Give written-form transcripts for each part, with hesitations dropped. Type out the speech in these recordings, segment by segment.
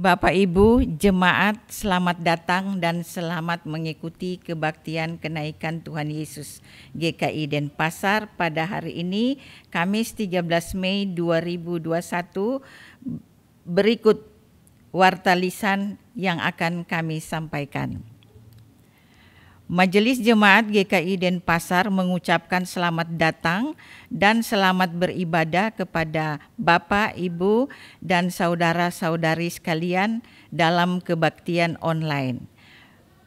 Bapak Ibu, jemaat, selamat datang dan selamat mengikuti kebaktian kenaikan Tuhan Yesus GKI Denpasar pada hari ini, Kamis 13 Mei 2021. Berikut warta lisan yang akan kami sampaikan. Majelis Jemaat GKI Denpasar mengucapkan selamat datang dan selamat beribadah kepada Bapak, Ibu, dan saudara-saudari sekalian dalam kebaktian online.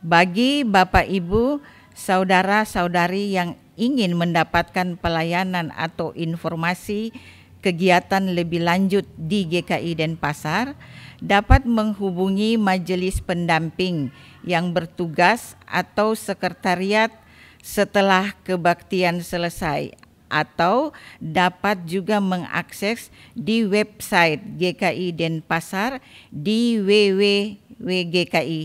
Bagi Bapak, Ibu, saudara-saudari yang ingin mendapatkan pelayanan atau informasi kegiatan lebih lanjut di GKI Denpasar, dapat menghubungi majelis pendamping yang bertugas atau sekretariat setelah kebaktian selesai, atau dapat juga mengakses di website GKI Denpasar di www.gki.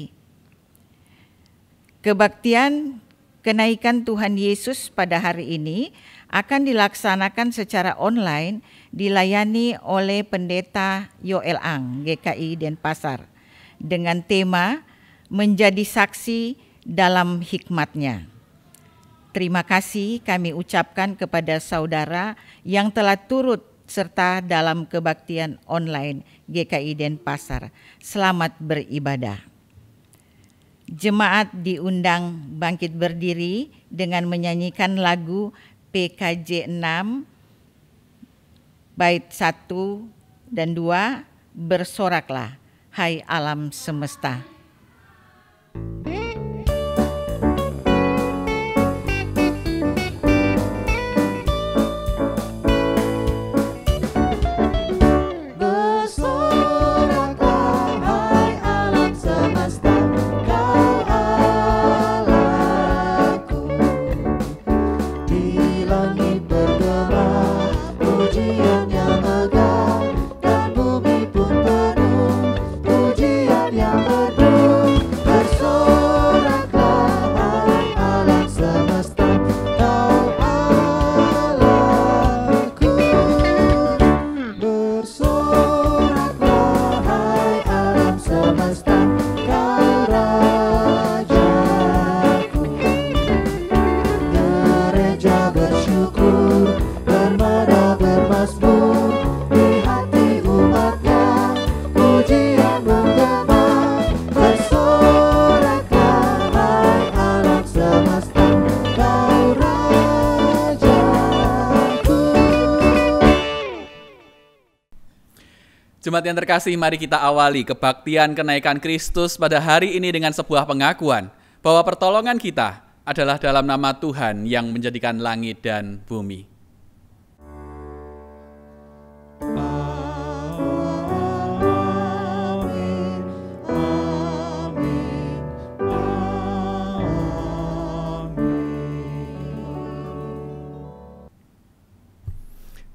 Kebaktian kenaikan Tuhan Yesus pada hari ini akan dilaksanakan secara online, dilayani oleh Pendeta Yoel Ang GKI Denpasar dengan tema menjadi saksi dalam hikmat-Nya. Terima kasih kami ucapkan kepada saudara yang telah turut serta dalam kebaktian online GKI Denpasar. Selamat beribadah. Jemaat diundang bangkit berdiri dengan menyanyikan lagu PKJ 6 bait 1 dan 2, bersoraklah hai alam semesta. Jemaat yang terkasih, mari kita awali kebaktian kenaikan Kristus pada hari ini dengan sebuah pengakuan bahwa pertolongan kita adalah dalam nama Tuhan yang menjadikan langit dan bumi.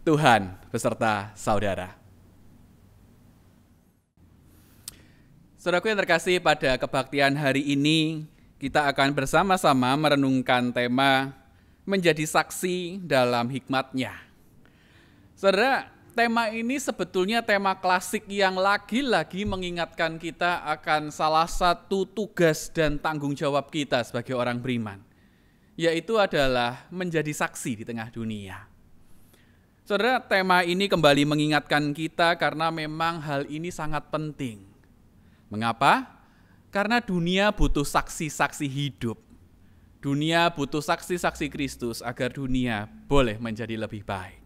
Tuhan beserta saudara. Saudaraku yang terkasih, pada kebaktian hari ini kita akan bersama-sama merenungkan tema menjadi saksi dalam hikmat-Nya. Saudara, tema ini sebetulnya tema klasik yang lagi-lagi mengingatkan kita akan salah satu tugas dan tanggung jawab kita sebagai orang beriman, yaitu adalah menjadi saksi di tengah dunia. Saudara, tema ini kembali mengingatkan kita karena memang hal ini sangat penting. Mengapa? Karena dunia butuh saksi-saksi hidup. Dunia butuh saksi-saksi Kristus agar dunia boleh menjadi lebih baik.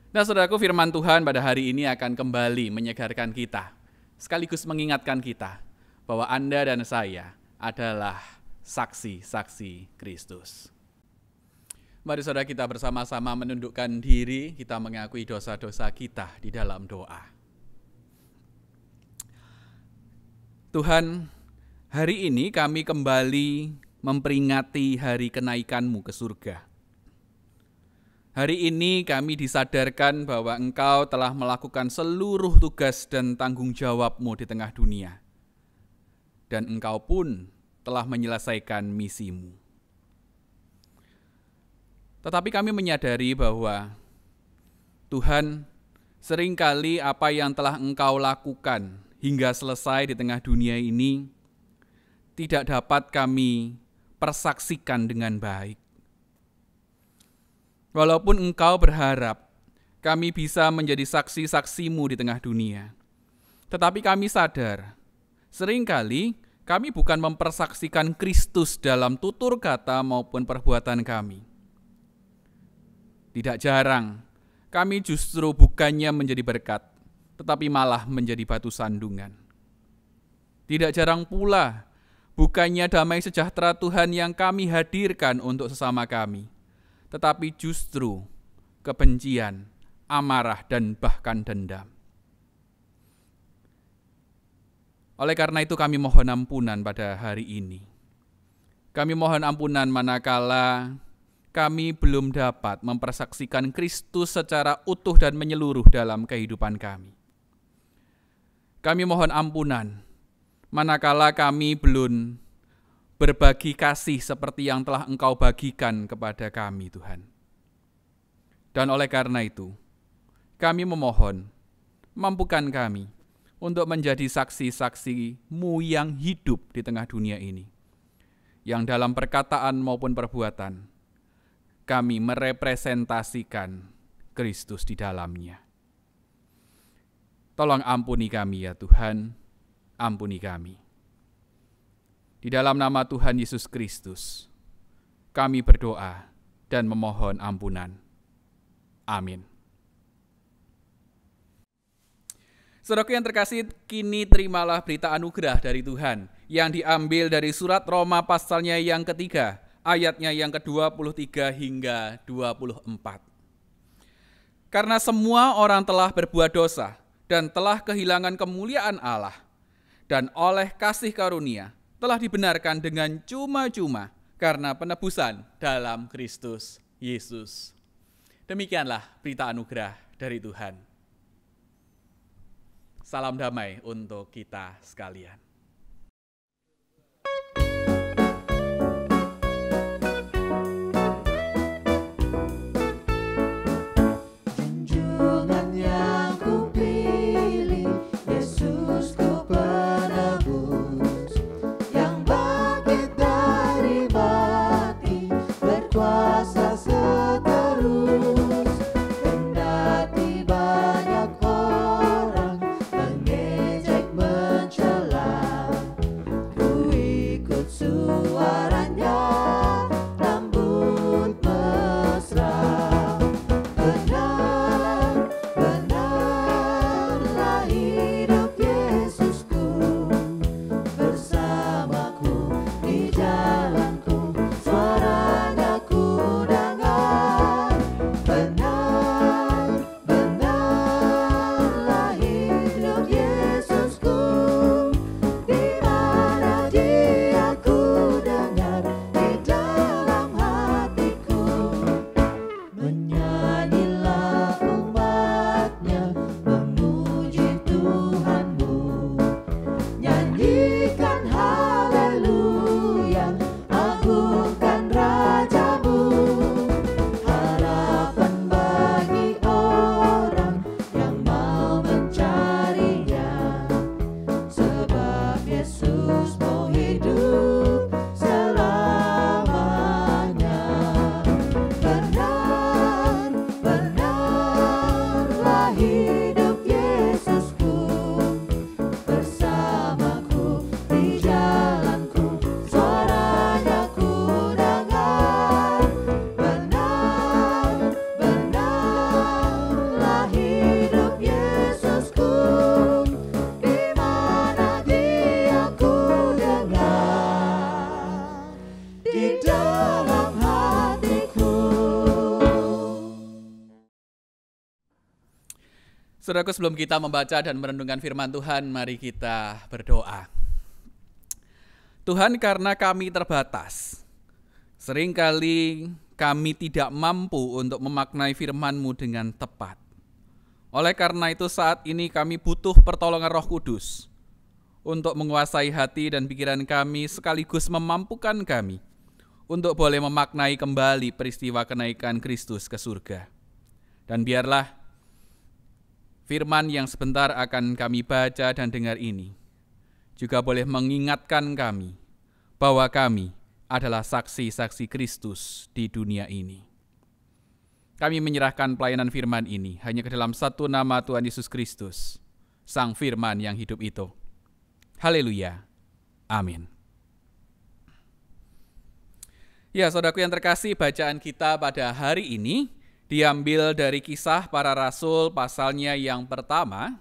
Nah, saudaraku, firman Tuhan pada hari ini akan kembali menyegarkan kita, sekaligus mengingatkan kita bahwa Anda dan saya adalah saksi-saksi Kristus. Mari saudara kita bersama-sama menundukkan diri, kita mengakui dosa-dosa kita di dalam doa. Tuhan, hari ini kami kembali memperingati hari kenaikan-Mu ke surga. Hari ini kami disadarkan bahwa Engkau telah melakukan seluruh tugas dan tanggung jawab-Mu di tengah dunia. Dan Engkau pun telah menyelesaikan misi-Mu. Tetapi kami menyadari bahwa Tuhan, seringkali apa yang telah Engkau lakukan hingga selesai di tengah dunia ini tidak dapat kami persaksikan dengan baik. Walaupun Engkau berharap kami bisa menjadi saksi-saksi-Mu di tengah dunia, tetapi kami sadar, seringkali kami bukan mempersaksikan Kristus dalam tutur kata maupun perbuatan kami. Tidak jarang, kami justru bukannya menjadi berkat, tetapi malah menjadi batu sandungan. Tidak jarang pula, bukannya damai sejahtera Tuhan yang kami hadirkan untuk sesama kami, tetapi justru kebencian, amarah, dan bahkan dendam. Oleh karena itu kami mohon ampunan pada hari ini. Kami mohon ampunan manakala kami belum dapat mempersaksikan Kristus secara utuh dan menyeluruh dalam kehidupan kami. Kami mohon ampunan manakala kami belum berbagi kasih seperti yang telah Engkau bagikan kepada kami, Tuhan. Dan oleh karena itu, kami memohon, mampukan kami untuk menjadi saksi-saksi-Mu yang hidup di tengah dunia ini, yang dalam perkataan maupun perbuatan, kami merepresentasikan Kristus di dalamnya. Tolong ampuni kami ya Tuhan, ampuni kami. Di dalam nama Tuhan Yesus Kristus, kami berdoa dan memohon ampunan. Amin. Saudaraku yang terkasih, kini terimalah berita anugerah dari Tuhan yang diambil dari surat Roma pasalnya yang ketiga, ayatnya yang ke-23 hingga 24. Karena semua orang telah berbuat dosa dan telah kehilangan kemuliaan Allah, dan oleh kasih karunia telah dibenarkan dengan cuma-cuma karena penebusan dalam Kristus Yesus. Demikianlah berita anugerah dari Tuhan. Salam damai untuk kita sekalian. Saudaraku, sebelum kita membaca dan merenungkan firman Tuhan, mari kita berdoa. Tuhan, karena kami terbatas, seringkali kami tidak mampu untuk memaknai firman-Mu dengan tepat. Oleh karena itu saat ini kami butuh pertolongan Roh Kudus untuk menguasai hati dan pikiran kami sekaligus memampukan kami untuk boleh memaknai kembali peristiwa kenaikan Kristus ke surga. Dan biarlah Firman yang sebentar akan kami baca dan dengar ini juga boleh mengingatkan kami bahwa kami adalah saksi-saksi Kristus di dunia ini. Kami menyerahkan pelayanan firman ini hanya ke dalam satu nama Tuhan Yesus Kristus, Sang Firman yang hidup itu. Haleluya. Amin. Ya, saudaraku yang terkasih, bacaan kita pada hari ini diambil dari Kisah Para Rasul pasalnya yang pertama,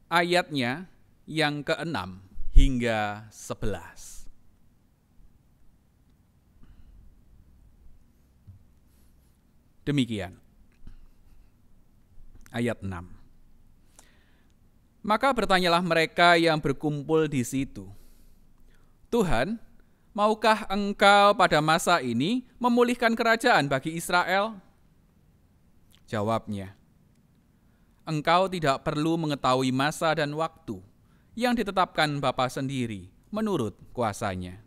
ayatnya yang ke-6 hingga 11. Demikian, ayat 6. Maka bertanyalah mereka yang berkumpul di situ, Tuhan, maukah engkau pada masa ini memulihkan kerajaan bagi Israel? Jawabnya, engkau tidak perlu mengetahui masa dan waktu yang ditetapkan Bapa sendiri menurut kuasanya.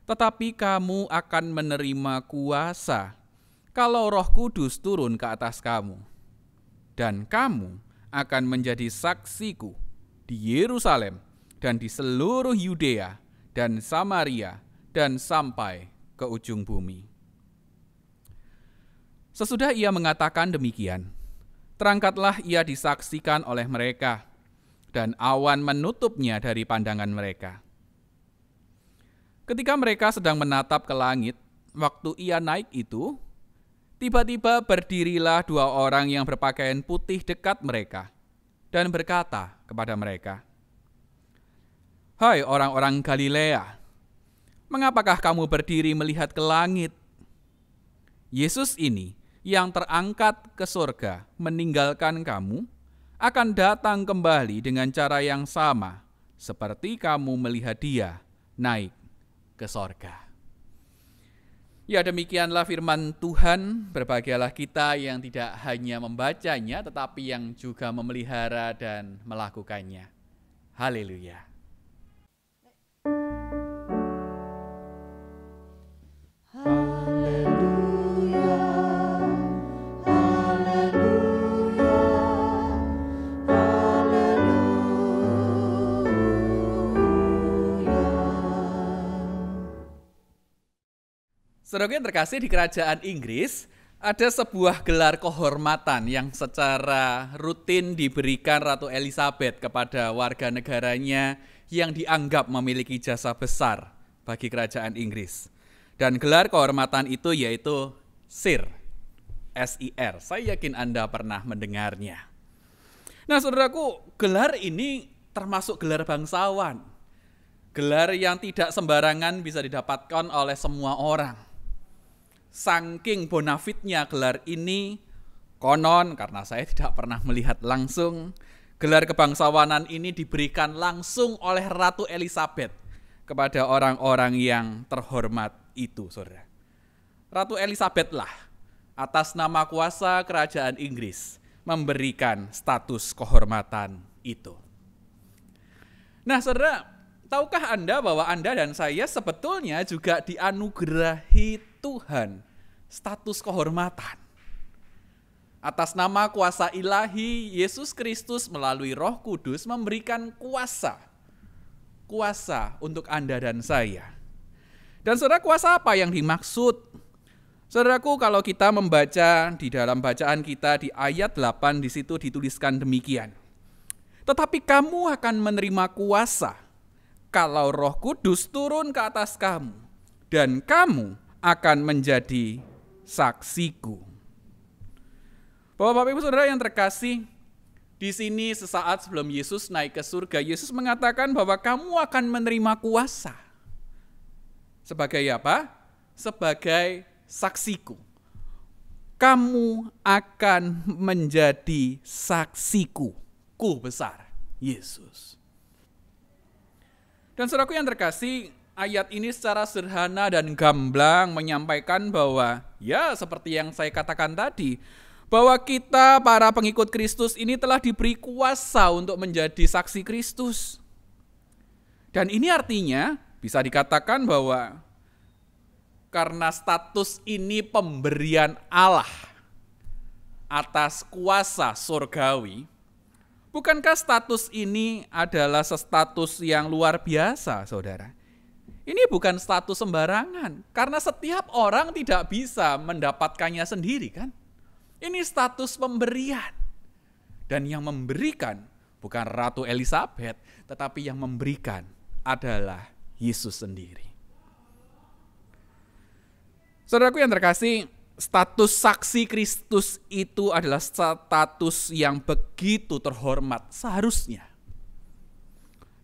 Tetapi kamu akan menerima kuasa kalau Roh Kudus turun ke atas kamu. Dan kamu akan menjadi saksiku di Yerusalem dan di seluruh Yudea dan Samaria, dan sampai ke ujung bumi. Sesudah ia mengatakan demikian, terangkatlah ia disaksikan oleh mereka, dan awan menutupnya dari pandangan mereka. Ketika mereka sedang menatap ke langit, waktu ia naik itu, tiba-tiba berdirilah dua orang yang berpakaian putih dekat mereka, dan berkata kepada mereka, Hai orang-orang Galilea, mengapakah kamu berdiri melihat ke langit? Yesus ini yang terangkat ke surga meninggalkan kamu, akan datang kembali dengan cara yang sama, seperti kamu melihat dia naik ke surga. Ya, demikianlah firman Tuhan. Berbahagialah kita yang tidak hanya membacanya, tetapi yang juga memelihara dan melakukannya. Haleluya. Saudara yang terkasih, di kerajaan Inggris ada sebuah gelar kehormatan yang secara rutin diberikan Ratu Elizabeth kepada warga negaranya yang dianggap memiliki jasa besar bagi kerajaan Inggris. Dan gelar kehormatan itu yaitu Sir, S-I-R. Saya yakin Anda pernah mendengarnya. Nah, saudaraku, gelar ini termasuk gelar bangsawan. Gelar yang tidak sembarangan bisa didapatkan oleh semua orang. Saking bonafitnya gelar ini, konon karena saya tidak pernah melihat langsung, gelar kebangsawanan ini diberikan langsung oleh Ratu Elizabeth kepada orang-orang yang terhormat itu, saudara. Ratu Elizabeth lah, atas nama kuasa kerajaan Inggris, memberikan status kehormatan itu. Nah, saudara, tahukah Anda bahwa Anda dan saya sebetulnya juga dianugerahi Tuhan status kehormatan? Atas nama kuasa ilahi, Yesus Kristus melalui Roh Kudus memberikan kuasa untuk Anda dan saya. Dan saudara, kuasa apa yang dimaksud? Saudaraku, kalau kita membaca di dalam bacaan kita di ayat 8, di situ dituliskan demikian. Tetapi kamu akan menerima kuasa kalau Roh Kudus turun ke atas kamu, dan kamu akan menjadi saksiku. Bapak-bapak, Ibu, saudara yang terkasih, di sini sesaat sebelum Yesus naik ke surga, Yesus mengatakan bahwa kamu akan menerima kuasa. Sebagai apa? Sebagai saksiku. Kamu akan menjadi saksiku. Ku besar, Yesus. Dan saudaraku yang terkasih, ayat ini secara sederhana dan gamblang menyampaikan bahwa, ya seperti yang saya katakan tadi, bahwa kita para pengikut Kristus ini telah diberi kuasa untuk menjadi saksi Kristus. Dan ini artinya bisa dikatakan bahwa karena status ini pemberian Allah atas kuasa surgawi, bukankah status ini adalah status yang luar biasa, saudara? Ini bukan status sembarangan, karena setiap orang tidak bisa mendapatkannya sendiri, kan? Ini status pemberian. Dan yang memberikan bukan Ratu Elizabeth, tetapi yang memberikan adalah Yesus sendiri. Saudaraku yang terkasih, status saksi Kristus itu adalah status yang begitu terhormat seharusnya.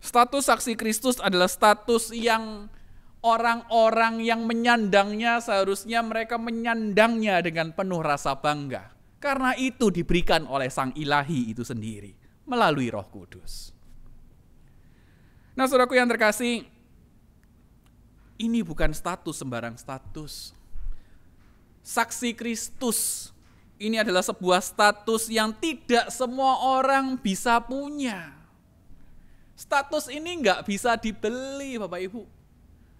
Status saksi Kristus adalah status yang orang-orang yang menyandangnya seharusnya mereka menyandangnya dengan penuh rasa bangga. Karena itu diberikan oleh Sang Ilahi itu sendiri melalui Roh Kudus. Nah, saudaraku yang terkasih, ini bukan status sembarang status. Saksi Kristus ini adalah sebuah status yang tidak semua orang bisa punya. Status ini nggak bisa dibeli, Bapak Ibu.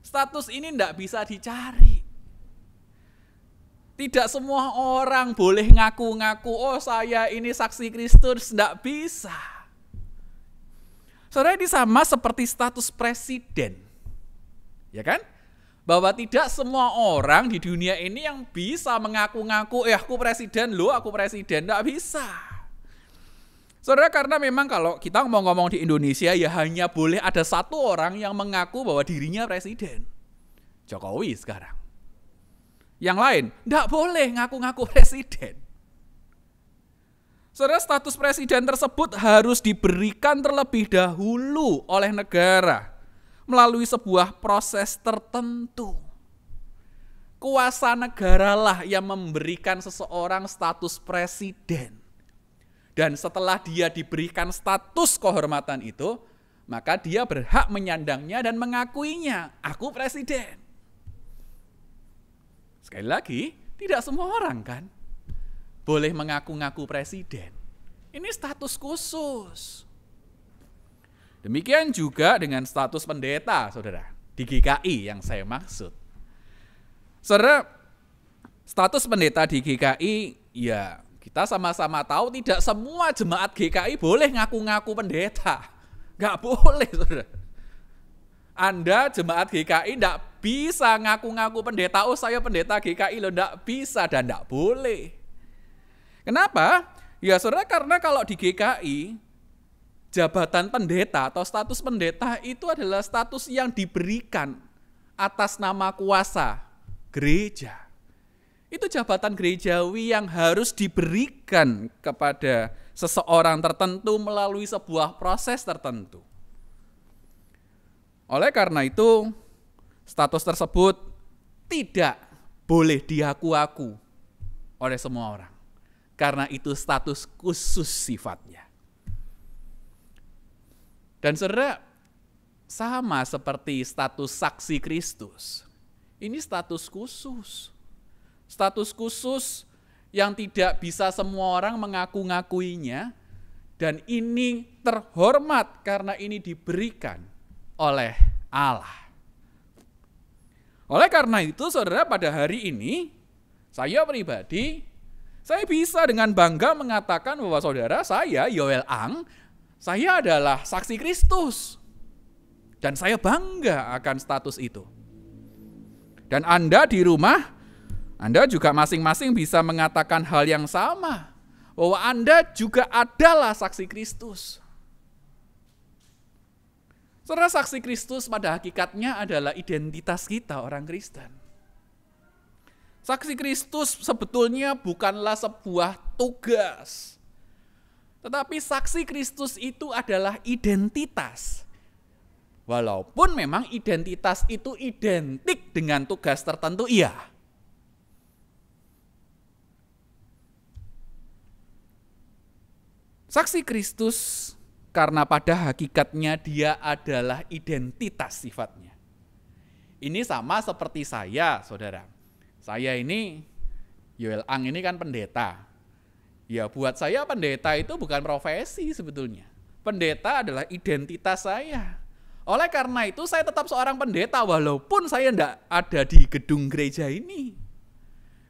Status ini nggak bisa dicari. Tidak semua orang boleh ngaku-ngaku, oh saya ini saksi Kristus, nggak bisa. Saudara, ini sama seperti status presiden. Ya kan? Bahwa tidak semua orang di dunia ini yang bisa mengaku-ngaku, aku presiden, aku presiden, tidak bisa. Saudara, karena memang kalau kita ngomong-ngomong di Indonesia, ya hanya boleh ada satu orang yang mengaku bahwa dirinya presiden. Jokowi sekarang. Yang lain, tidak boleh ngaku-ngaku presiden. Saudara, status presiden tersebut harus diberikan terlebih dahulu oleh negara melalui sebuah proses tertentu. Kuasa negaralah yang memberikan seseorang status presiden. Dan setelah dia diberikan status kehormatan itu, maka dia berhak menyandangnya dan mengakuinya. Aku presiden. Sekali lagi, tidak semua orang kan boleh mengaku-ngaku presiden. Ini status khusus. Demikian juga dengan status pendeta, saudara, di GKI yang saya maksud. Saudara, status pendeta di GKI, ya kita sama-sama tahu tidak semua jemaat GKI boleh ngaku-ngaku pendeta. Nggak boleh, saudara. Anda jemaat GKI nggak bisa ngaku-ngaku pendeta, oh saya pendeta GKI loh, nggak bisa dan nggak boleh. Kenapa? Ya saudara, karena kalau di GKI, jabatan pendeta atau status pendeta itu adalah status yang diberikan atas nama kuasa gereja. Itu jabatan gerejawi yang harus diberikan kepada seseorang tertentu melalui sebuah proses tertentu. Oleh karena itu, status tersebut tidak boleh diaku-aku oleh semua orang. Karena itu status khusus sifatnya. Dan saudara, sama seperti status saksi Kristus. Ini status khusus. Status khusus yang tidak bisa semua orang mengaku-ngakuinya. Dan ini terhormat karena ini diberikan oleh Allah. Oleh karena itu, saudara, pada hari ini, saya pribadi, saya bisa dengan bangga mengatakan bahwa saudara, saya, Yoel Ang, saya adalah saksi Kristus. Dan saya bangga akan status itu. Dan Anda di rumah, Anda juga masing-masing bisa mengatakan hal yang sama. Bahwa Anda juga adalah saksi Kristus. Saudara, saksi Kristus pada hakikatnya adalah identitas kita orang Kristen. Saksi Kristus sebetulnya bukanlah sebuah tugas. Tetapi saksi Kristus itu adalah identitas. Walaupun memang identitas itu identik dengan tugas tertentu, iya. Saksi Kristus karena pada hakikatnya dia adalah identitas sifatnya. Ini sama seperti saya, saudara. Saya ini, Yoel Ang ini kan pendeta. Ya buat saya pendeta itu bukan profesi sebetulnya. Pendeta adalah identitas saya. Oleh karena itu saya tetap seorang pendeta walaupun saya tidak ada di gedung gereja ini.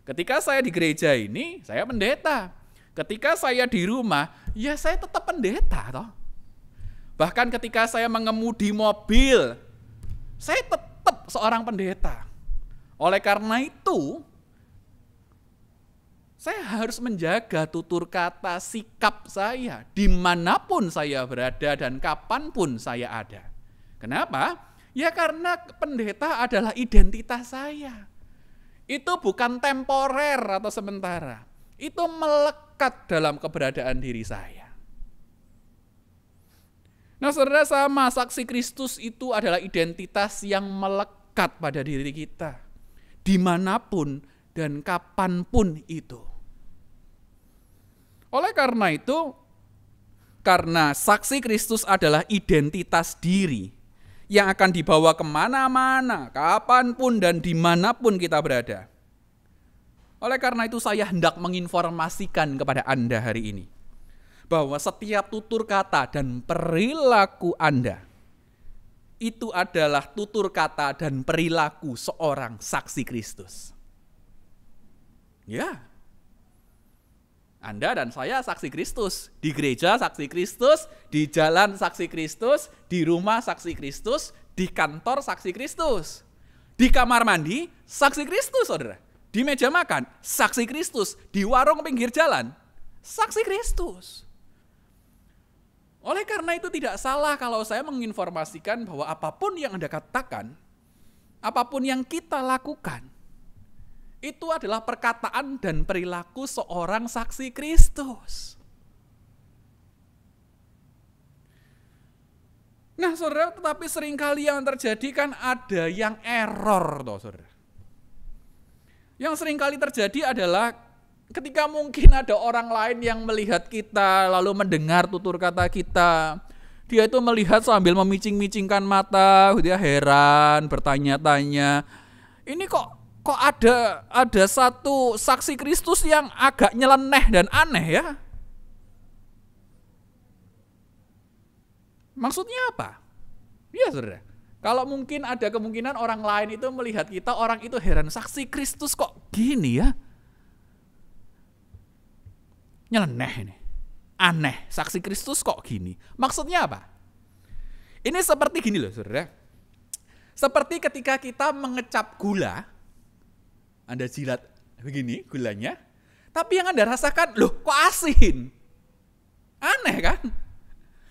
Ketika saya di gereja ini, saya pendeta. Ketika saya di rumah, ya saya tetap pendeta toh. Bahkan ketika saya mengemudi mobil, saya tetap seorang pendeta. Oleh karena itu, saya harus menjaga tutur kata, sikap saya dimanapun saya berada dan kapanpun saya ada. Kenapa? Ya karena pendeta adalah identitas saya. Itu bukan temporer atau sementara. Itu melekat dalam keberadaan diri saya. Nah, saudara, sama saksi Kristus itu adalah identitas yang melekat pada diri kita. Dimanapun dan kapanpun itu. Oleh karena itu, karena saksi Kristus adalah identitas diri yang akan dibawa kemana-mana, kapanpun dan dimanapun kita berada. Oleh karena itu saya hendak menginformasikan kepada Anda hari ini, bahwa setiap tutur kata dan perilaku Anda, itu adalah tutur kata dan perilaku seorang saksi Kristus. Ya, Anda dan saya saksi Kristus. Di gereja saksi Kristus, di jalan saksi Kristus, di rumah saksi Kristus, di kantor saksi Kristus. Di kamar mandi saksi Kristus, saudara. Di meja makan saksi Kristus, di warung pinggir jalan saksi Kristus. Oleh karena itu tidak salah kalau saya menginformasikan bahwa apapun yang Anda katakan, apapun yang kita lakukan, itu adalah perkataan dan perilaku seorang saksi Kristus. Nah, saudara, tetapi seringkali yang terjadi kan ada yang error, toh, saudara. Yang seringkali terjadi adalah ketika mungkin ada orang lain yang melihat kita, lalu mendengar tutur kata kita, dia itu melihat sambil memicing-micingkan mata, dia heran, bertanya-tanya, ini kok ada satu saksi Kristus yang agak nyeleneh dan aneh ya? Maksudnya apa? Iya, saudara. Kalau mungkin ada kemungkinan orang lain itu melihat kita, orang itu heran, saksi Kristus kok gini ya? Nyeleneh ini, aneh, saksi Kristus kok gini? Maksudnya apa? Ini seperti gini loh, saudara. Seperti ketika kita mengecap gula, Anda jilat begini gulanya, tapi yang Anda rasakan, loh kok asin? Aneh kan?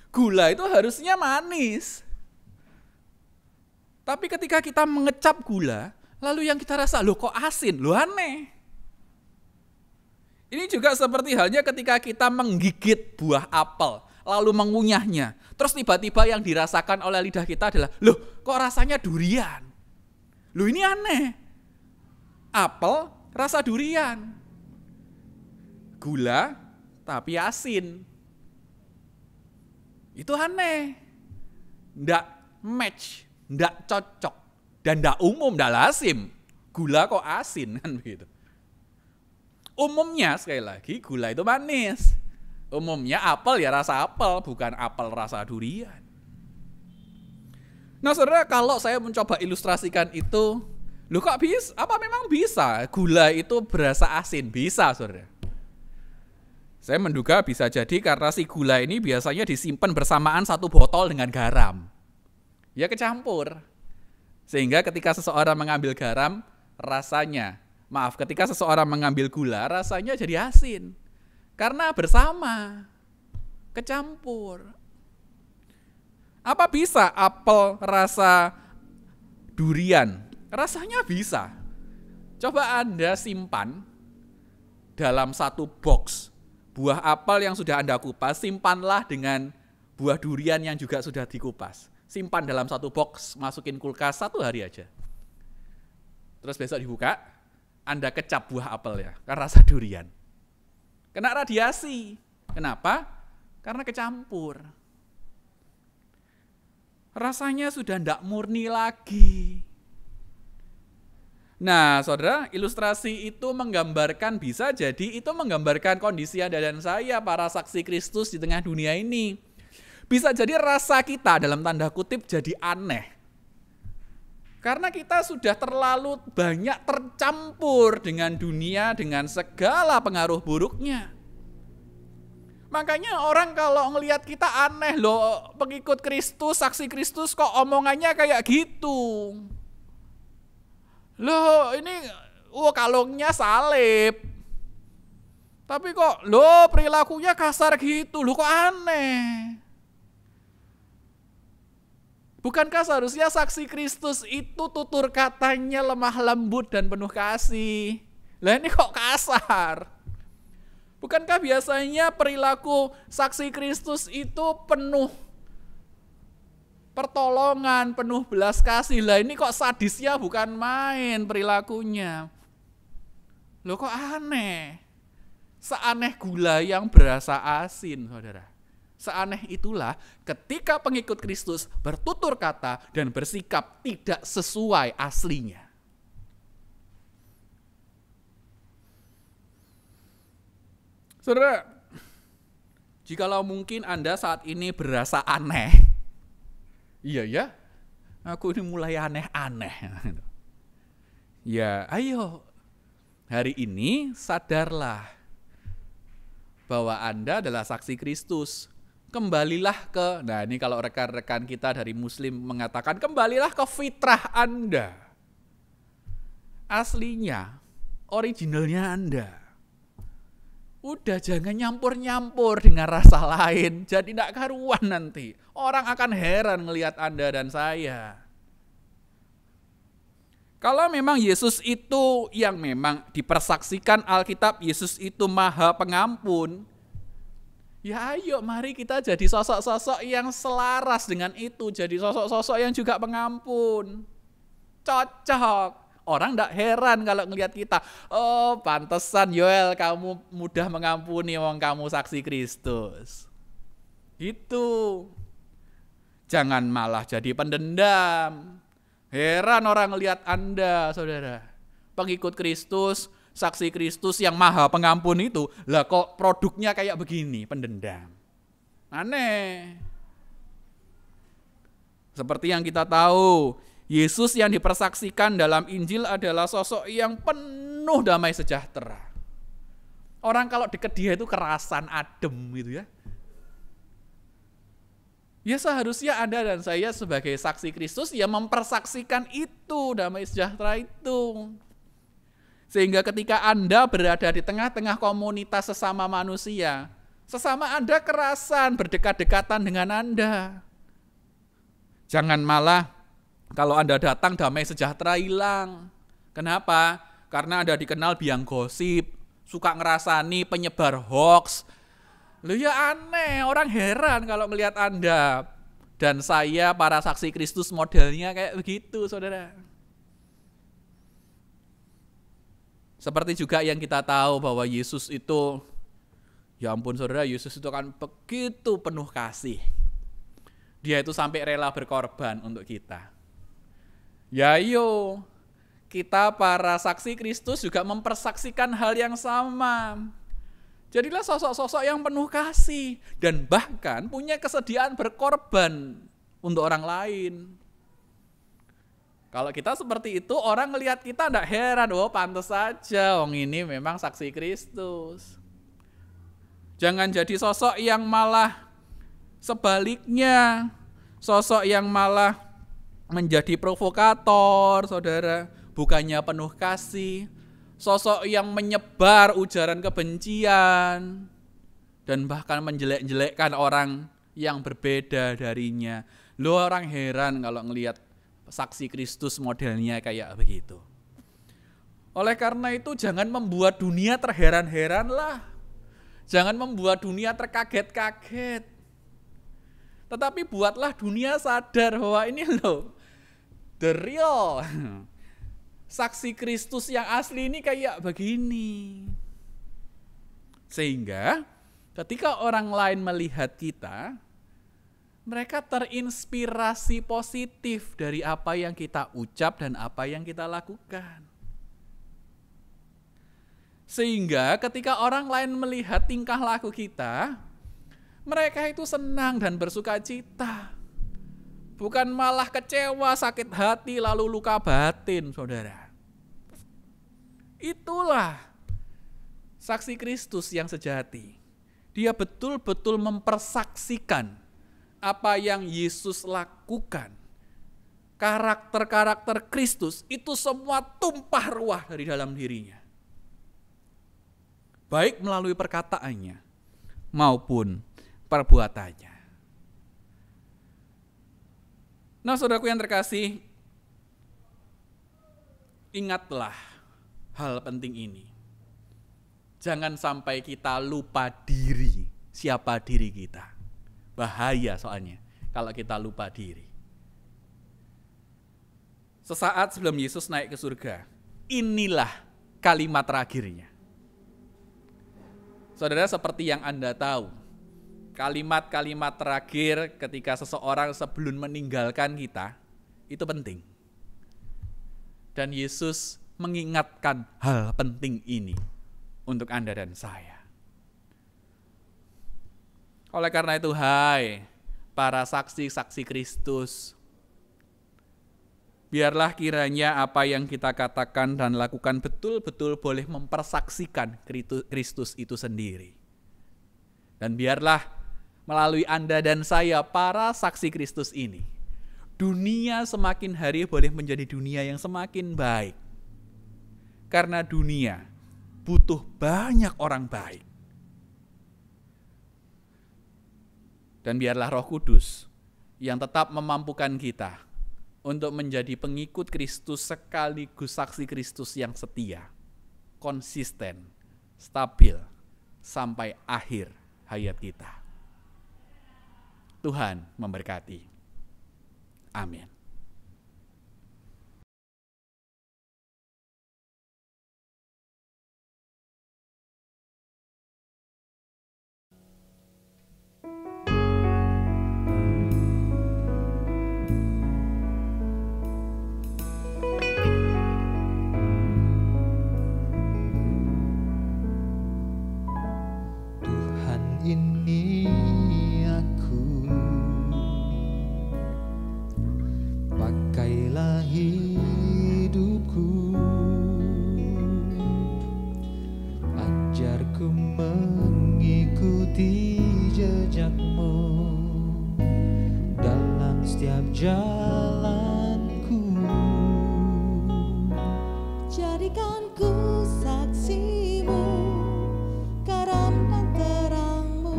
Gula itu harusnya manis. Tapi ketika kita mengecap gula, lalu yang kita rasa, loh kok asin? Loh aneh. Ini juga seperti halnya ketika kita menggigit buah apel, lalu mengunyahnya. Terus tiba-tiba yang dirasakan oleh lidah kita adalah, loh kok rasanya durian? Loh ini aneh. Apel rasa durian. Gula tapi asin. Itu aneh. Nggak match, nggak cocok. Dan nggak umum, nggak lazim. Gula kok asin kan begitu. Umumnya sekali lagi gula itu manis. Umumnya apel ya rasa apel, bukan apel rasa durian. Nah, saudara, kalau saya mencoba ilustrasikan itu, loh kok bisa? Apa memang bisa gula itu berasa asin? Bisa, saudara. Saya menduga bisa jadi karena si gula ini biasanya disimpan bersamaan satu botol dengan garam. Ya kecampur. Sehingga ketika seseorang mengambil garam, ketika seseorang mengambil gula, rasanya jadi asin. Karena bersama, kecampur. Apa bisa apel rasa durian? Rasanya bisa. Coba Anda simpan dalam satu box buah apel yang sudah Anda kupas, simpanlah dengan buah durian yang juga sudah dikupas. Simpan dalam satu box, masukin kulkas 1 hari aja. Terus besok dibuka, Anda kecap buah apel ya, karena rasa durian. Kena radiasi. Kenapa? Karena kecampur. Rasanya sudah tidak murni lagi. Nah, saudara, ilustrasi itu bisa jadi menggambarkan kondisi Anda dan saya, para saksi Kristus di tengah dunia ini. Bisa jadi rasa kita dalam tanda kutip jadi aneh. Karena kita sudah terlalu banyak tercampur dengan dunia, dengan segala pengaruh buruknya. Makanya orang kalau ngelihat kita aneh loh, pengikut Kristus, saksi Kristus kok omongannya kayak gitu. Loh ini kalungnya salib. Tapi kok perilakunya kasar gitu, kok aneh. Bukankah seharusnya saksi Kristus itu tutur katanya lemah lembut dan penuh kasih? Lah ini kok kasar? Bukankah biasanya perilaku saksi Kristus itu penuh pertolongan, penuh belas kasih? Lah ini kok sadisnya bukan main perilakunya. Loh kok aneh? Seaneh gula yang berasa asin, saudara. Seaneh itulah ketika pengikut Kristus bertutur kata dan bersikap tidak sesuai aslinya. Saudara, jikalau mungkin Anda saat ini berasa aneh, iya ya, aku ini mulai aneh-aneh. Ya, ayo, hari ini sadarlah bahwa Anda adalah saksi Kristus. Kembalilah nah ini kalau rekan-rekan kita dari Muslim mengatakan, kembalilah ke fitrah Anda. Aslinya, originalnya Anda. Udah jangan nyampur-nyampur dengan rasa lain, jadi tidak karuan nanti. Orang akan heran ngelihat Anda dan saya. Kalau memang Yesus itu yang memang dipersaksikan Alkitab, Yesus itu Maha Pengampun, ya ayo mari kita jadi sosok-sosok yang selaras dengan itu, jadi sosok-sosok yang juga pengampun. Cocok. Orang tidak heran kalau ngelihat kita, oh pantesan Yoel kamu mudah mengampuni wong kamu saksi Kristus. Gitu. Jangan malah jadi pendendam. Heran orang ngelihat Anda, saudara. Pengikut Kristus, saksi Kristus yang Maha Pengampun itu, lah kok produknya kayak begini, pendendam. Aneh. Seperti yang kita tahu, Yesus yang dipersaksikan dalam Injil adalah sosok yang penuh damai sejahtera. Orang kalau dekat dia itu kerasan, adem gitu ya. Ya seharusnya Anda dan saya sebagai saksi Kristus ya mempersaksikan itu, damai sejahtera itu. Sehingga ketika Anda berada di tengah-tengah komunitas sesama manusia, sesama Anda kerasan berdekat-dekatan dengan Anda. Jangan malah kalau Anda datang damai sejahtera hilang. Kenapa? Karena Anda dikenal biang gosip, suka ngerasani penyebar hoax. Loh ya aneh, orang heran kalau melihat Anda. Dan saya, para saksi Kristus modelnya kayak begitu, saudara. Seperti juga yang kita tahu bahwa Yesus itu, ya ampun saudara, Yesus itu kan begitu penuh kasih. Dia itu sampai rela berkorban untuk kita. Ya ayo, kita para saksi Kristus juga mempersaksikan hal yang sama. Jadilah sosok-sosok yang penuh kasih dan bahkan punya kesediaan berkorban untuk orang lain. Kalau kita seperti itu, orang ngelihat kita tidak heran, oh pantas saja, wong ini memang saksi Kristus. Jangan jadi sosok yang malah sebaliknya, sosok yang malah menjadi provokator, saudara, bukannya penuh kasih, sosok yang menyebar ujaran kebencian, dan bahkan menjelek-jelekkan orang yang berbeda darinya. Loh orang heran kalau ngelihat saksi Kristus modelnya kayak begitu. Oleh karena itu jangan membuat dunia terheran-heranlah. Jangan membuat dunia terkaget-kaget. Tetapi buatlah dunia sadar bahwa ini loh, the real saksi Kristus yang asli ini kayak begini. Sehingga ketika orang lain melihat kita, mereka terinspirasi positif dari apa yang kita ucap dan apa yang kita lakukan. Sehingga ketika orang lain melihat tingkah laku kita, mereka itu senang dan bersuka cita. Bukan malah kecewa, sakit hati, lalu luka batin, saudara. Itulah saksi Kristus yang sejati. Dia betul-betul mempersaksikan apa yang Yesus lakukan. Karakter-karakter Kristus itu semua tumpah ruah dari dalam dirinya. Baik melalui perkataannya maupun perbuatannya. Nah, saudaraku yang terkasih, ingatlah hal penting ini. Jangan sampai kita lupa diri, siapa diri kita. Bahaya soalnya kalau kita lupa diri. Sesaat sebelum Yesus naik ke surga, inilah kalimat terakhirnya. Saudara, seperti yang Anda tahu, kalimat-kalimat terakhir ketika seseorang sebelum meninggalkan kita, itu penting. Dan Yesus mengingatkan hal penting ini untuk Anda dan saya. Oleh karena itu, hai para saksi-saksi Kristus, biarlah kiranya apa yang kita katakan dan lakukan betul-betul boleh mempersaksikan Kristus itu sendiri. Dan biarlah melalui Anda dan saya, para saksi Kristus ini, dunia semakin hari boleh menjadi dunia yang semakin baik. Karena dunia butuh banyak orang baik. Dan biarlah Roh Kudus yang tetap memampukan kita untuk menjadi pengikut Kristus sekaligus saksi Kristus yang setia, konsisten, stabil, sampai akhir hayat kita. Tuhan memberkati. Amin. Ini aku, pakailah hidupku, ajarku mengikuti jejakmu dalam setiap jalanku. Jadikanku saksimu, garam dan terangmu,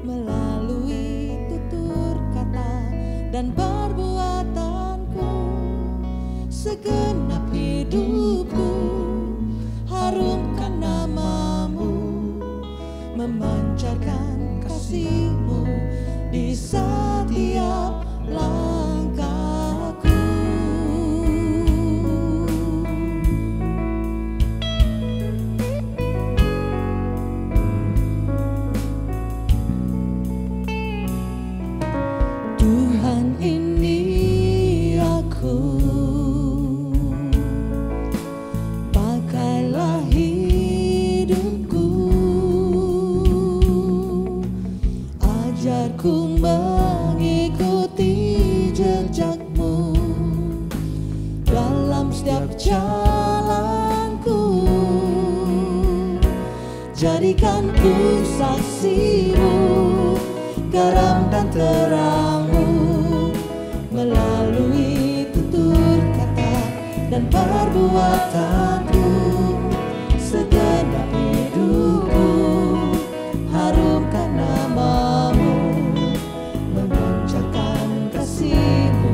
melalui tutur kata dan perbuatanku. Segenap hidupku harumkan namamu, memancarkan kasihmu di setiap langkahku. Tuhan, ini aku, pakailah hidupku, ajarku mengikuti jejakmu dalam setiap jalanku. Jadikanku saksimu, garam dan terangmu, melalui tutur kata dan perbuatanku. Segenap hidupku harumkan namamu, memancarkan kasihmu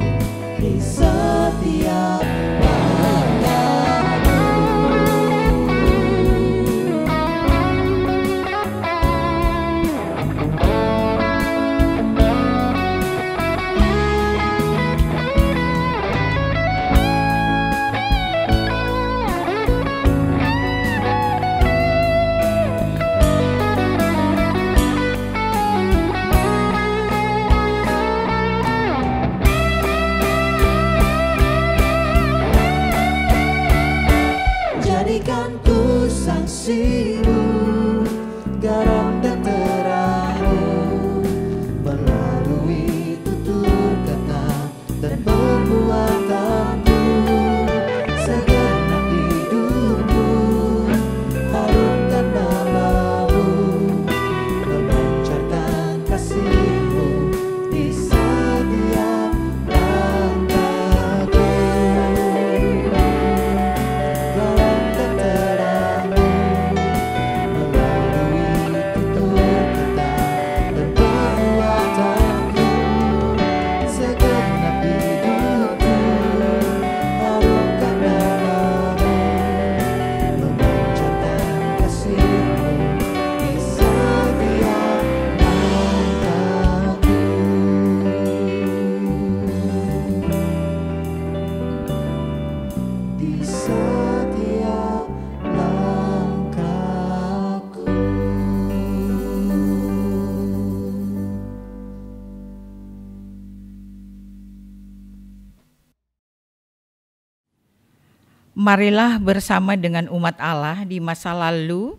di setiap langkahku. Marilah bersama dengan umat Allah di masa lalu,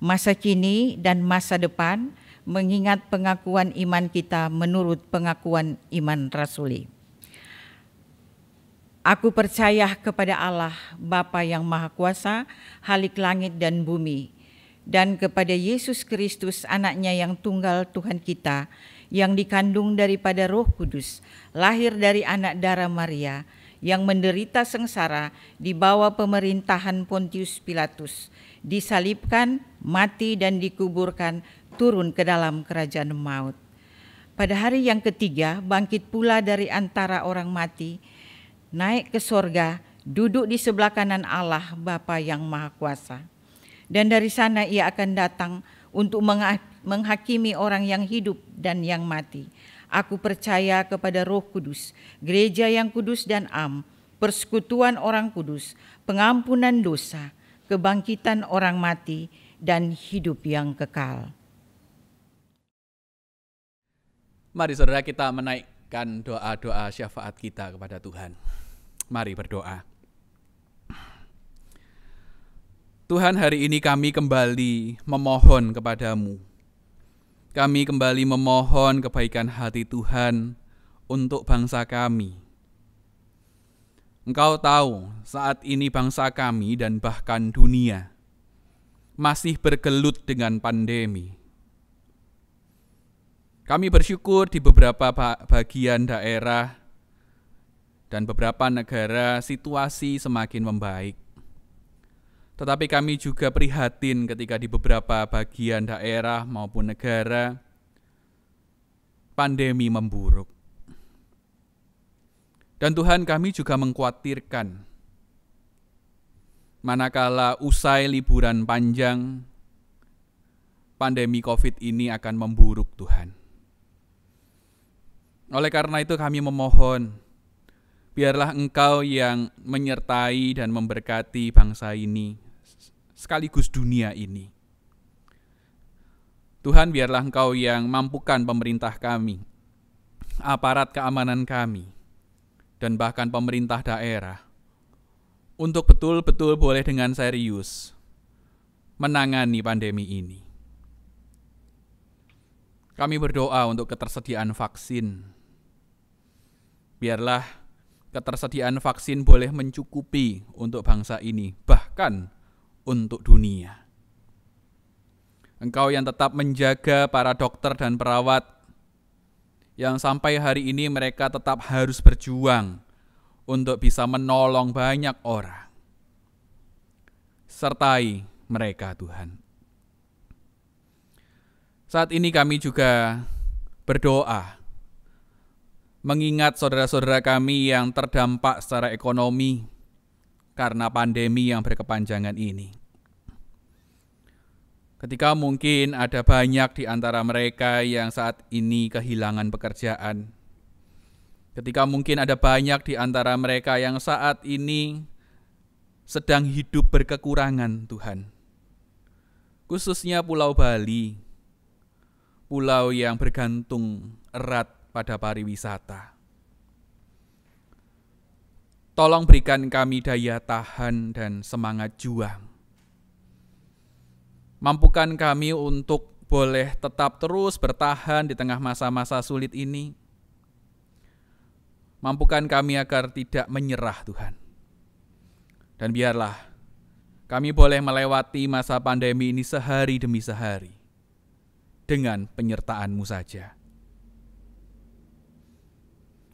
masa kini, dan masa depan mengingat pengakuan iman kita menurut pengakuan iman rasuli. Aku percaya kepada Allah, Bapa yang Maha Kuasa, Khalik langit dan bumi, dan kepada Yesus Kristus, Anaknya yang tunggal Tuhan kita, yang dikandung daripada Roh Kudus, lahir dari anak darah Maria, yang menderita sengsara di bawah pemerintahan Pontius Pilatus, disalibkan, mati dan dikuburkan, turun ke dalam kerajaan maut. Pada hari yang ketiga, bangkit pula dari antara orang mati, naik ke sorga, duduk di sebelah kanan Allah Bapa yang Maha Kuasa. Dan dari sana ia akan datang untuk menghakimi orang yang hidup dan yang mati. Aku percaya kepada Roh Kudus, gereja yang kudus dan am, persekutuan orang kudus, pengampunan dosa, kebangkitan orang mati, dan hidup yang kekal. Mari saudara kita menaikkan doa-doa syafaat kita kepada Tuhan. Mari berdoa. Tuhan, hari ini kami kembali memohon kepadamu. Kami kembali memohon kebaikan hati Tuhan untuk bangsa kami. Engkau tahu saat ini bangsa kami dan bahkan dunia masih bergelut dengan pandemi. Kami bersyukur di beberapa bagian daerah dan beberapa negara situasi semakin membaik. Tetapi kami juga prihatin ketika di beberapa bagian daerah maupun negara pandemi memburuk. Dan Tuhan, kami juga mengkhawatirkan manakala usai liburan panjang pandemi COVID ini akan memburuk, Tuhan. Oleh karena itu kami memohon, biarlah Engkau yang menyertai dan memberkati bangsa ini, sekaligus dunia ini. Tuhan, biarlah Engkau yang mampukan pemerintah kami, aparat keamanan kami, dan bahkan pemerintah daerah, untuk betul-betul boleh dengan serius menangani pandemi ini. Kami berdoa untuk ketersediaan vaksin. Biarlah ketersediaan vaksin boleh mencukupi untuk bangsa ini, bahkan untuk dunia. Engkau yang tetap menjaga para dokter dan perawat, yang sampai hari ini mereka tetap harus berjuang untuk bisa menolong banyak orang. Sertai mereka, Tuhan. Saat ini kami juga berdoa mengingat saudara-saudara kami yang terdampak secara ekonomi karena pandemi yang berkepanjangan ini. Ketika mungkin ada banyak di antara mereka yang saat ini kehilangan pekerjaan. Ketika mungkin ada banyak di antara mereka yang saat ini sedang hidup berkekurangan, Tuhan. Khususnya Pulau Bali, pulau yang bergantung erat pada pariwisata. Tolong berikan kami daya tahan dan semangat juang. Mampukan kami untuk boleh tetap terus bertahan di tengah masa-masa sulit ini. Mampukan kami agar tidak menyerah, Tuhan. Dan biarlah kami boleh melewati masa pandemi ini sehari demi sehari dengan penyertaan-Mu saja.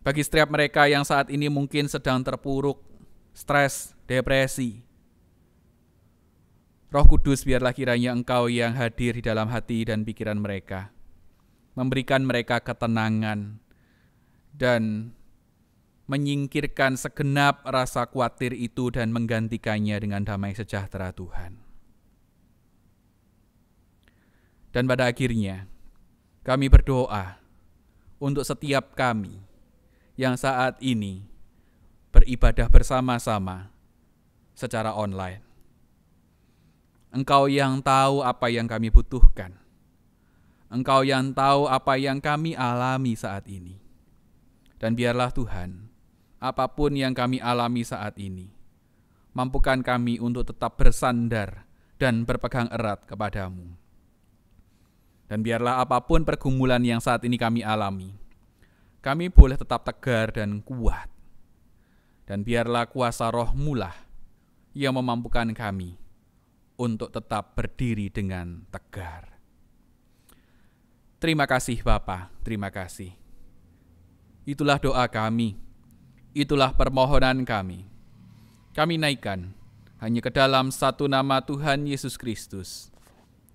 Bagi setiap mereka yang saat ini mungkin sedang terpuruk, stres, depresi, Roh Kudus, biarlah kiranya Engkau yang hadir di dalam hati dan pikiran mereka, memberikan mereka ketenangan dan menyingkirkan segenap rasa khawatir itu dan menggantikannya dengan damai sejahtera Tuhan. Dan pada akhirnya, kami berdoa untuk setiap kami yang saat ini beribadah bersama-sama secara online. Engkau yang tahu apa yang kami butuhkan. Engkau yang tahu apa yang kami alami saat ini. Dan biarlah Tuhan, apapun yang kami alami saat ini, mampukan kami untuk tetap bersandar dan berpegang erat kepadamu. Dan biarlah apapun pergumulan yang saat ini kami alami, kami boleh tetap tegar dan kuat. Dan biarlah kuasa Roh-Mu lah yang memampukan kami untuk tetap berdiri dengan tegar. Terima kasih Bapa, terima kasih. Itulah doa kami, itulah permohonan kami. Kami naikkan hanya ke dalam satu nama Tuhan Yesus Kristus,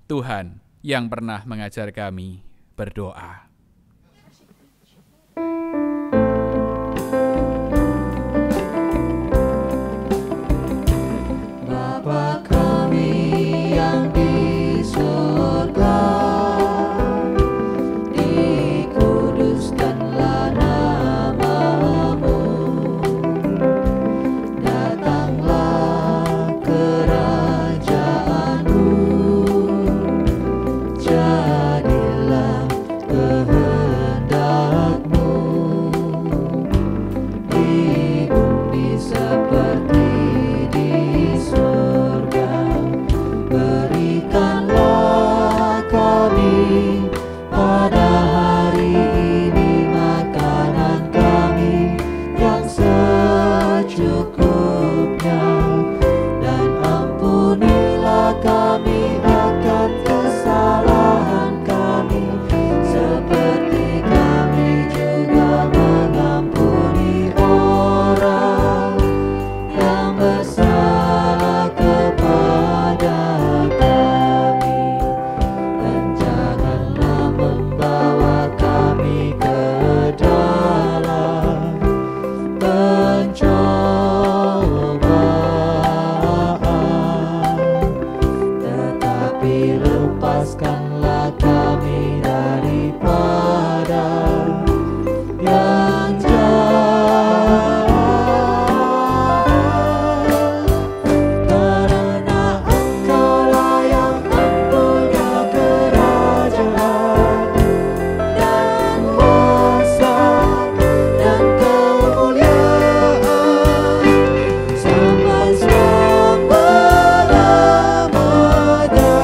Tuhan yang pernah mengajar kami berdoa. Bapa kami yang di surga, dikuduskanlah namamu, datanglah kerajaanmu, jadilah kehendakmu di bumi seperti di surga. Berikanlah kami pada hari ini makanan kami yang secukupnya, dan ampunilah kami akan kesalahan kami, seperti kami juga mengampuni orang yang bersalah kepada kami. Dan janganlah membawa kami ke dalam pencobaan, tetapi lepaskanlah kami daripada yang jahat. Karena Engkaulah yang mempunyai kerajaan dan kuasa dan kemuliaan sampai selama-lamanya.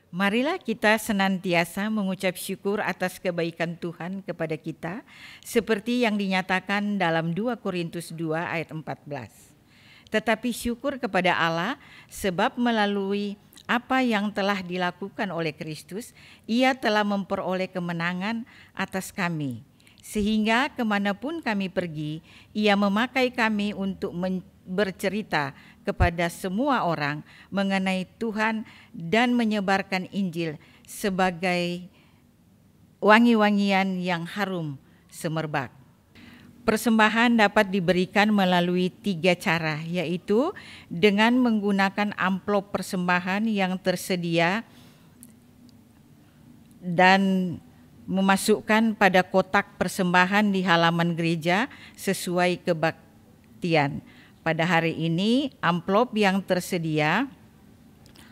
Marilah kita senantiasa mengucap syukur atas kebaikan Tuhan kepada kita, seperti yang dinyatakan dalam 2 Korintus 2 ayat 14. Tetapi syukur kepada Allah, sebab melalui apa yang telah dilakukan oleh Kristus, Ia telah memperoleh kemenangan atas kami. Sehingga kemanapun kami pergi, Ia memakai kami untuk bercerita kepada semua orang mengenai Tuhan dan menyebarkan Injil sebagai wangi-wangian yang harum semerbak. Persembahan dapat diberikan melalui 3 cara, yaitu dengan menggunakan amplop persembahan yang tersedia dan memasukkan pada kotak persembahan di halaman gereja sesuai kebaktian. Pada hari ini, amplop yang tersedia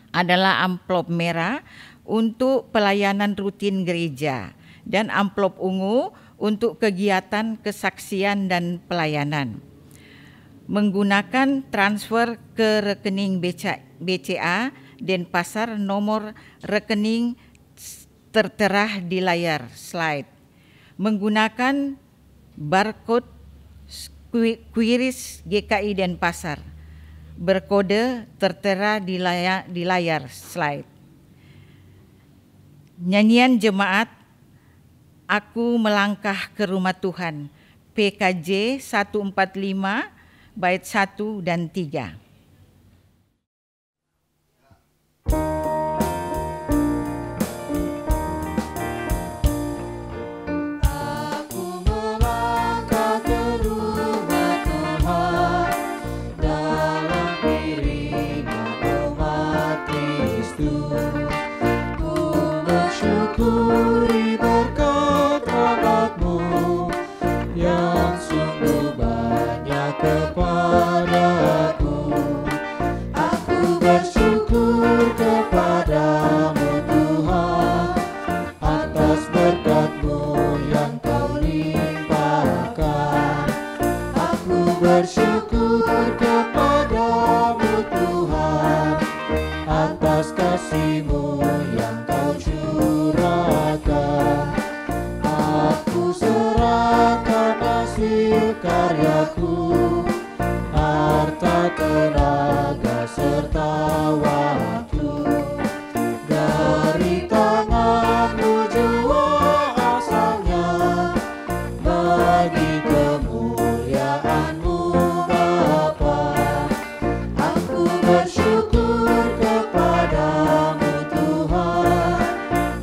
adalah amplop merah untuk pelayanan rutin gereja dan amplop ungu untuk kegiatan kesaksian dan pelayanan. Menggunakan transfer ke rekening BCA Denpasar, nomor rekening tertera di layar slide. Menggunakan barcode QRIS GKI Denpasar, berkode tertera di layar slide. Nyanyian jemaat Aku Melangkah ke Rumah Tuhan, PKJ 145 bait 1 dan 3. Syukuri berkat rahmat-Mu yang sungguh banyak kepadaku. bersyukur kepadamu Tuhan atas kasih-Mu yang Kau curahkan. Aku serahkan hasil karyaku, harta, tenaga, serta waktu. Dari tangan-Mu jua asalnya, bagi kemuliaan-Mu Bapa. Aku bersyukur kepadamu Tuhan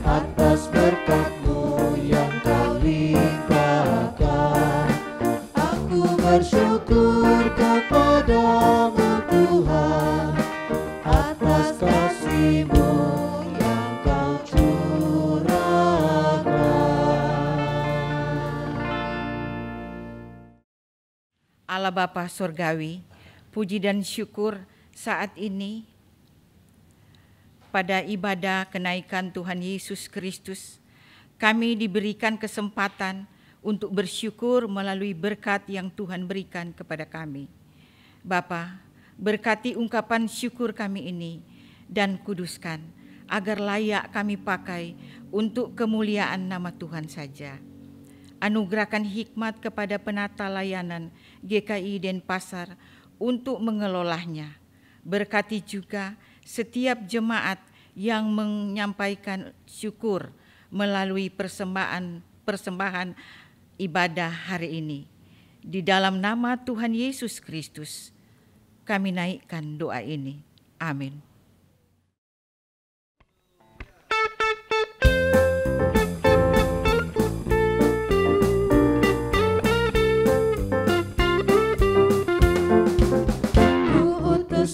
atas berkat-Mu yang Kau limpahkan. Aku bersyukur kepadamu Tuhan atas kasih-Mu yang Kau curahkan. Allah Bapa Surgawi, puji dan syukur saat ini pada ibadah kenaikan Tuhan Yesus Kristus, kami diberikan kesempatan untuk bersyukur melalui berkat yang Tuhan berikan kepada kami. Bapa, berkati ungkapan syukur kami ini dan kuduskan agar layak kami pakai untuk kemuliaan nama Tuhan saja. Anugerahkan hikmat kepada penata layanan GKI Denpasar untuk mengelolanya. Berkati juga setiap jemaat yang menyampaikan syukur melalui persembahan ibadah hari ini. Di dalam nama Tuhan Yesus Kristus, kami naikkan doa ini. Amin.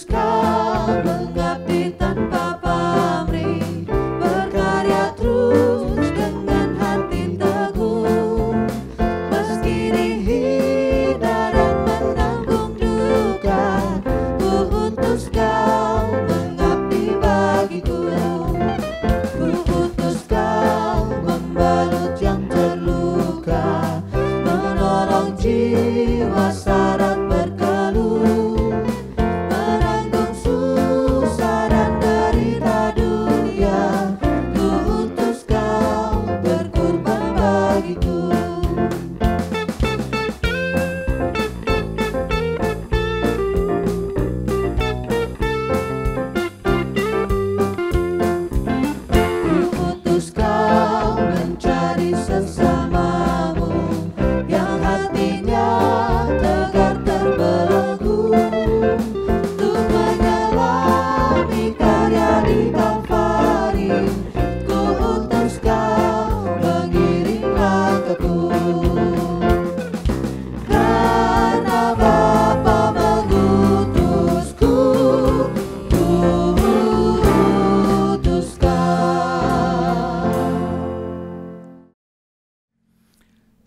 Kau mengabdi tanpa pamrih, berkarya terus dengan hati teguh. Meski dihina dan menanggung duka, ku utus Kau mengabdi bagiku. Ku utus Kau membalut yang terluka, menolong jiwa syarat berkeluh.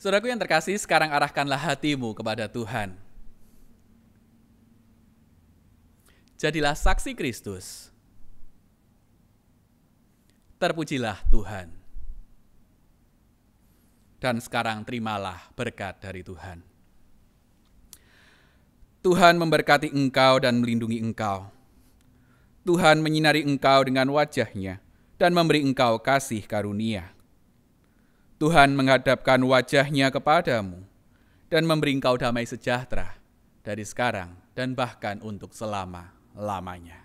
Saudaraku yang terkasih, sekarang arahkanlah hatimu kepada Tuhan. Jadilah saksi Kristus. Terpujilah Tuhan. Dan sekarang terimalah berkat dari Tuhan. Tuhan memberkati engkau dan melindungi engkau. Tuhan menyinari engkau dengan wajah-Nya dan memberi engkau kasih karunia. Tuhan menghadapkan wajah-Nya kepadamu dan memberi engkau damai sejahtera dari sekarang dan bahkan untuk selama-lamanya.